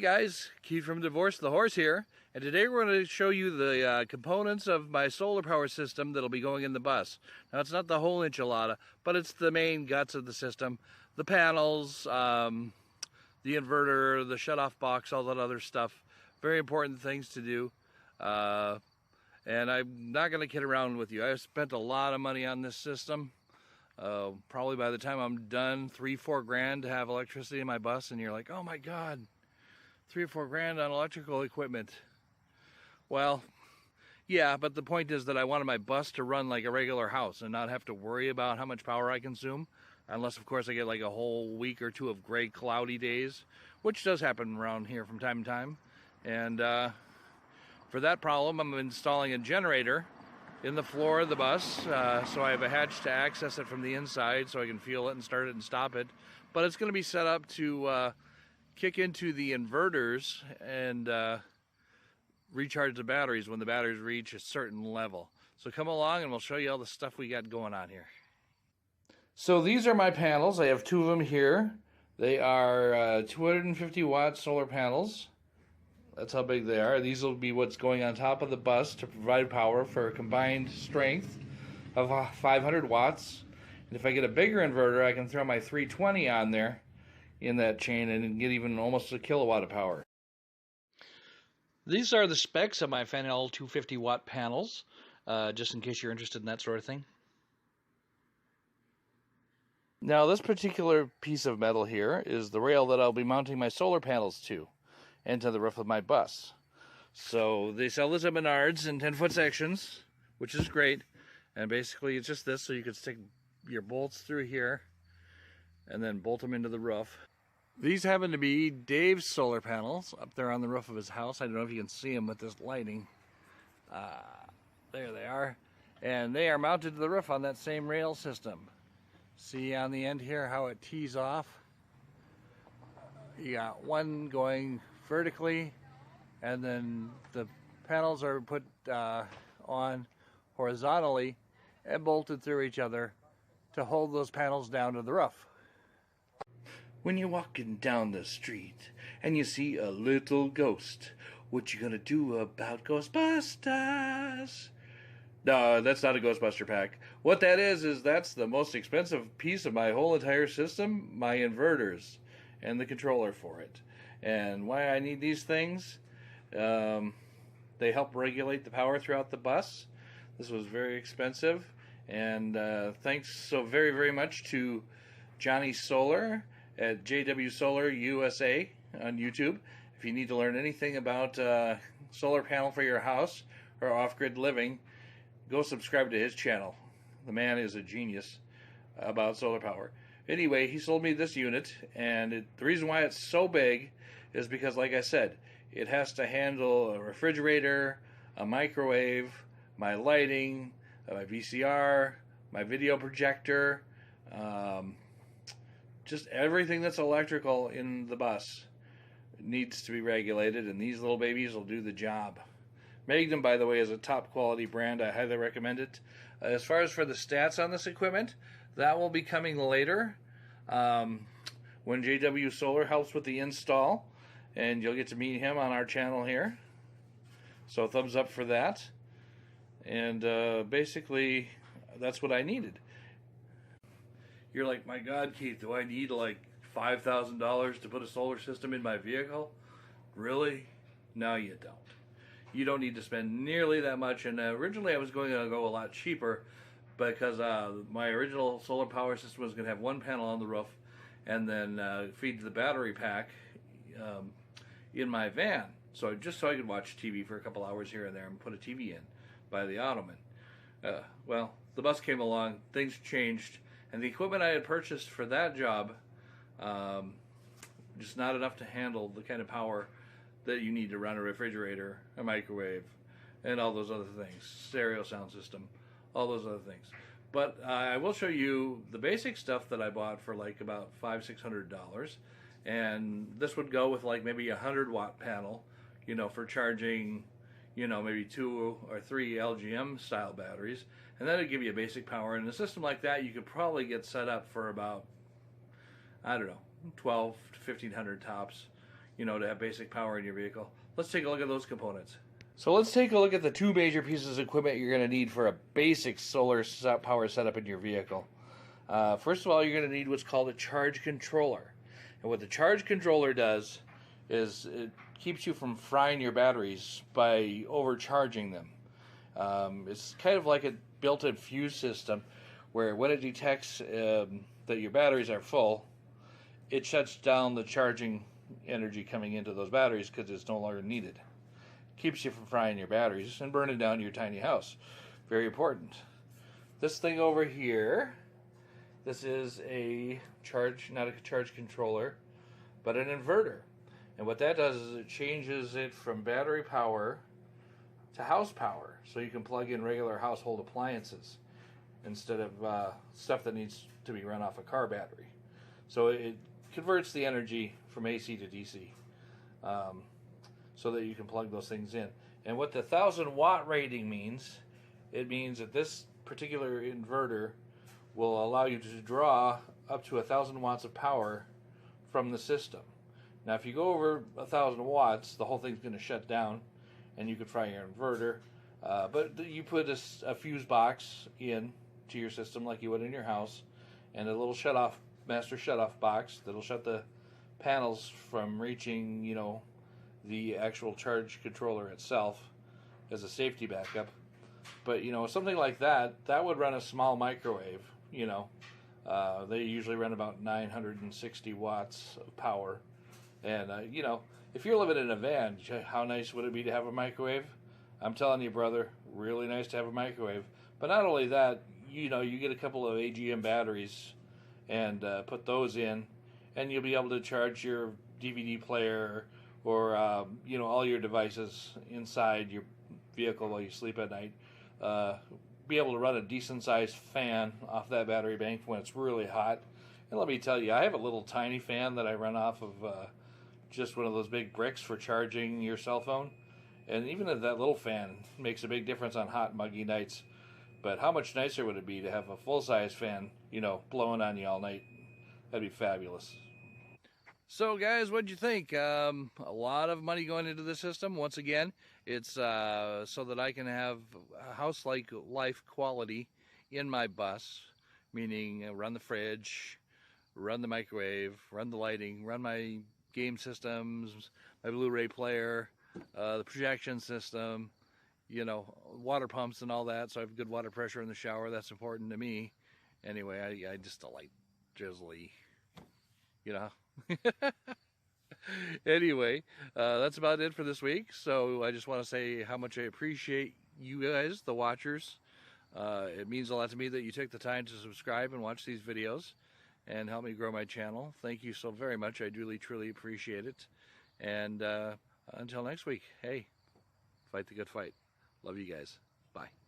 Hey guys, Keith from Divorce the Horse here, and today we're going to show you the components of my solar power system that'll be going in the bus. Now it's not the whole enchilada, but it's the main guts of the system. The panels, the inverter, the shut-off box, all that other stuff. Very important things to do. And I'm not going to kid around with you. I've spent a lot of money on this system. Probably by the time I'm done, $3-4 grand to have electricity in my bus, and you're like, oh my God, $3 or $4 grand on electrical equipment. Well, yeah, but the point is that I wanted my bus to run like a regular house and not have to worry about how much power I consume, unless of course I get like a whole week or two of gray, cloudy days, which does happen around here from time to time. And for that problem, I'm installing a generator in the floor of the bus, so I have a hatch to access it from the inside so I can feel it and start it and stop it. But it's going to be set up to kick into the inverters and recharge the batteries when the batteries reach a certain level. So come along and we'll show you all the stuff we got going on here. So these are my panels. I have two of them here. They are 250 watt solar panels. That's how big they are. These will be what's going on top of the bus to provide power for a combined strength of 500 watts. And if I get a bigger inverter, I can throw my 320 on there in that chain and get even almost a kilowatt of power. These are the specs of my Fanel 250 watt panels, just in case you're interested in that sort of thing. Now this particular piece of metal here is the rail that I'll be mounting my solar panels to, and to the roof of my bus. So they sell this at Menards in 10-foot sections, which is great. And basically it's just this, so you can stick your bolts through here and then bolt them into the roof. These happen to be Dave's solar panels up there on the roof of his house. I don't know if you can see them with this lighting. There they are. And they are mounted to the roof on that same rail system. See on the end here how it tees off? You got one going vertically, and then the panels are put on horizontally and bolted through each other to hold those panels down to the roof. When you're walking down the street and you see a little ghost, what you gonna do about Ghostbusters? No, that's not a Ghostbuster pack. What that is that's the most expensive piece of my whole entire system, my inverters and the controller for it. And why I need these things, they help regulate the power throughout the bus. This was very expensive, and thanks so very, very much to Johnny Solar at JW Solar USA on YouTube. If you need to learn anything about solar panel for your house or off-grid living, go subscribe to his channel. The man is a genius about solar power. Anyway, he sold me this unit, and the reason why it's so big is because, like I said, it has to handle a refrigerator, a microwave, my lighting, my VCR, my video projector, just everything that's electrical in the bus needs to be regulated, and these little babies will do the job. Magnum, by the way, is a top quality brand. I highly recommend it. As far as for the stats on this equipment, that will be coming later when JW Solar helps with the install, and you'll get to meet him on our channel here. So thumbs up for that. And basically, that's what I needed. You're like, my God, Keith, do I need like $5,000 to put a solar system in my vehicle? Really? No, you don't. You don't need to spend nearly that much. And originally I was going to go a lot cheaper, because my original solar power system was going to have one panel on the roof and then feed the battery pack in my van, so just so I could watch TV for a couple hours here and there and put a TV in by the ottoman. Well, the bus came along, things changed, and the equipment I had purchased for that job just not enough to handle the kind of power that you need to run a refrigerator, a microwave, and all those other things, stereo sound system, all those other things. But I will show you the basic stuff that I bought for like about $500-600, and this would go with like maybe a 100-watt panel, you know, for charging, you know, maybe 2 or 3 LGM style batteries, and that'll give you a basic power. And a system like that you could probably get set up for about, I don't know, 12 to 1500 tops, you know, to have basic power in your vehicle. Let's take a look at those components. So let's take a look at the two major pieces of equipment you're going to need for a basic solar power setup in your vehicle. First of all, you're going to need what's called a charge controller. And what the charge controller does is it keeps you from frying your batteries by overcharging them. It's kind of like a built-in fuse system where when it detects that your batteries are full, it shuts down the charging energy coming into those batteries because it's no longer needed. Keeps you from frying your batteries and burning down your tiny house. Very important. This thing over here, this is a charge, not a charge controller, but an inverter. And what that does is it changes it from battery power to house power. So you can plug in regular household appliances instead of stuff that needs to be run off a car battery. So it converts the energy from AC to DC. So that you can plug those things in. And what the 1,000 watt rating means, it means that this particular inverter will allow you to draw up to 1,000 watts of power from the system. Now if you go over 1,000 watts, the whole thing's going to shut down and you could fry your inverter. But you put a fuse box in to your system like you would in your house, and a little master shut-off box that'll shut the panels from reaching, you know, the actual charge controller itself as a safety backup. But you know, something like that would run a small microwave. You know, they usually run about 960 watts of power. And you know, if you're living in a van, how nice would it be to have a microwave? I'm telling you, brother, really nice to have a microwave. But not only that, you know, you get a couple of AGM batteries and put those in, and you'll be able to charge your DVD player or you know, all your devices inside your vehicle while you sleep at night. Be able to run a decent sized fan off that battery bank when it's really hot. And let me tell you, I have a little tiny fan that I run off of just one of those big bricks for charging your cell phone. And even that little fan makes a big difference on hot, muggy nights. But how much nicer would it be to have a full-size fan, you know, blowing on you all night? That'd be fabulous. So guys, what'd you think? A lot of money going into the system. Once again, it's so that I can have house-like life quality in my bus, meaning run the fridge, run the microwave, run the lighting, run my game systems, my Blu-ray player, the projection system, you know, water pumps and all that, so I have good water pressure in the shower. That's important to me. Anyway, I just like drizzly, you know. Anyway, that's about it for this week. So I just want to say how much I appreciate you guys, the watchers. It means a lot to me that you take the time to subscribe and watch these videos and help me grow my channel. Thank you so very much. I really, truly appreciate it. And until next week, hey, fight the good fight. Love you guys. Bye.